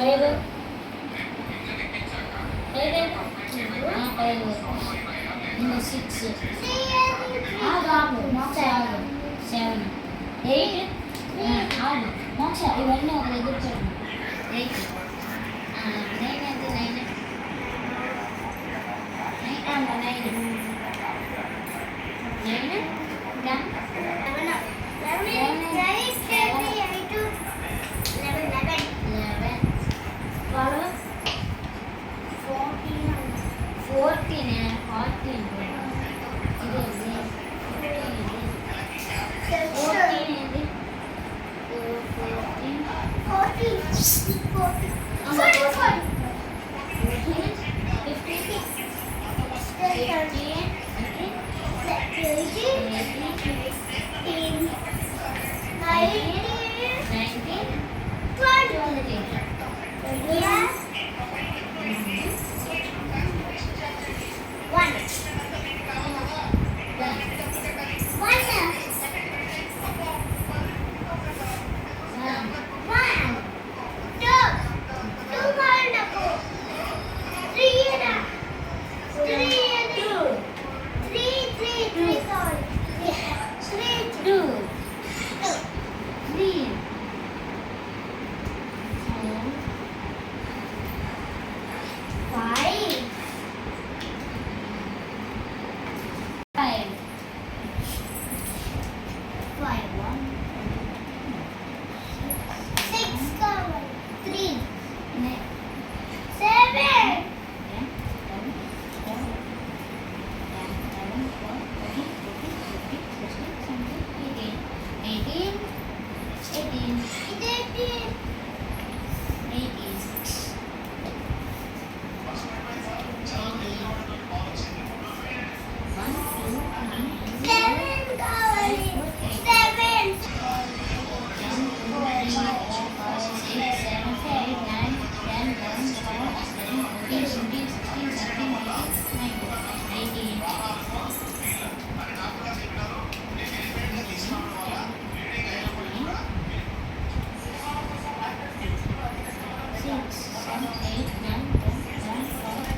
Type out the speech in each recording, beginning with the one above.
5 6 7 8 మోక్ష ఇవన్నీ ఒక దగ్గర చూడండి 8 9 అంటే 9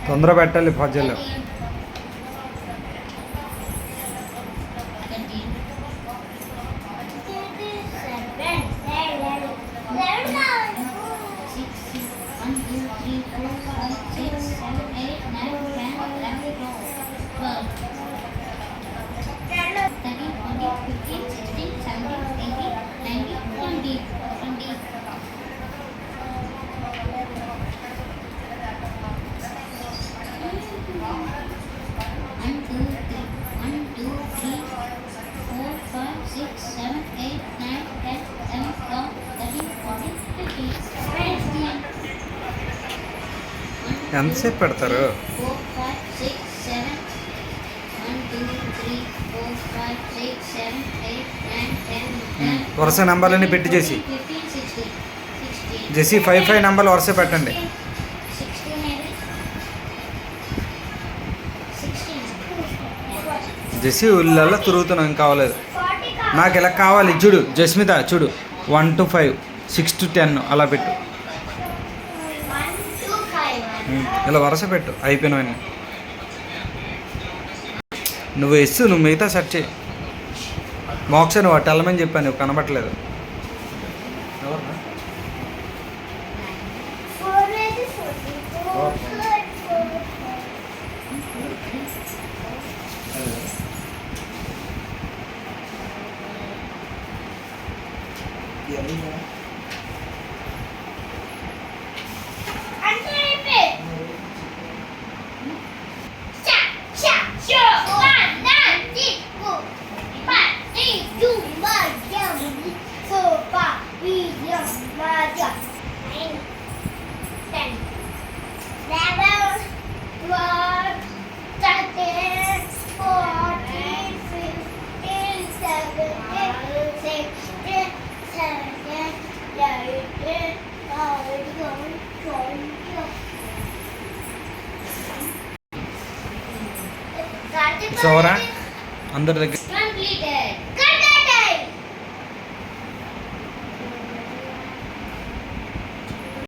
తొందర పెట్టాలి పజ్జలు. ఎంతసేపు పెడతారు? వరుస నెంబర్లన్నీ పెట్టి జెసి 5 నెంబర్లు వరుస పెట్టండి. జెసి ఊళ్ళల్లో తిరుగుతున్నాం, కావలేదు నాకు. ఇలా కావాలి చూడు జస్మిత, చూడు 1 to 5, 6 to 10 అలా పెట్టు. ఇలా వరుస పెట్టు అయిపోయినవన్నీ. నువ్వు నువ్వు మిగతా సెర్చ్ చేయి. మోక్ష నువ్వు అటు వెళ్ళమని చెప్పాను, నువ్వు కనబట్టలేదు. చూరా అందరి దగ్గర